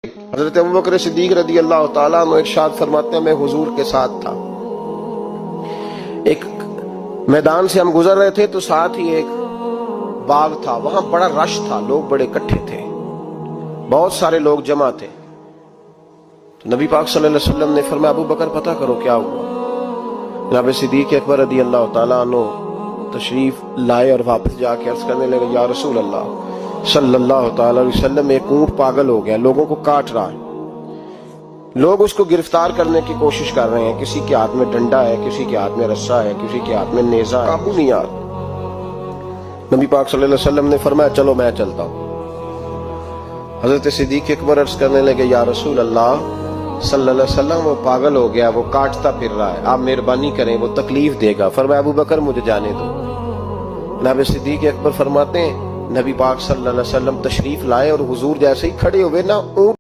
हज़रत अबू बकर सिद्दीक रज़ी अल्लाह ताला अन्हु इरशाद फरमाते हैं, मैं हुजूर के साथ था, एक मैदान से हम गुजर रहे थे तो साथ ही एक बाग था, वहां बड़ा रश था, लोग बड़े इकट्ठे थे, बहुत सारे लोग जमा थे। तो नबी पाक सल्लल्लाहु अलैहि वसल्लम ने फरमाया, अबू बकर पता करो क्या हुआ। जनाब सिद्दीक अकबर रज़ी अल्लाह ताला अन्हु तशरीफ लाए और वापस जाके अर्ज करने लगे, या रसूल अल्लाह सल्लल्लाहु ताला अलैहि वसल्लम, एक ऊंट पागल हो गया, लोगों को काट रहा है, लोग उसको गिरफ्तार करने की कोशिश कर रहे हैं, किसी के हाथ में डंडा है, किसी के हाथ में रस्सा है, किसी के हाथ में नेजा है, काबू नहीं आ रहा। नबी पाक सल्लल्लाहु अलैहि वसल्लम ने फरमाया, चलो मैं चलता हूं। हजरत सिद्दीक अकबर अर्ज करने लगे, या रसूल अल्लाह सल्लल्लाहु अलैहि वसल्लम, वो पागल हो गया, वो काटता फिर रहा है, आप मेहरबानी करें, वो तकलीफ देगा। फरमाया, अबू बकर मुझे जाने दो। जनाब सिद्दीक अकबर फरमाते हैं, नबी पाक सल्लल्लाहु अलैहि वसल्लम तशरीफ लाए और हुजूर जैसे ही खड़े हुए ना, ऊंट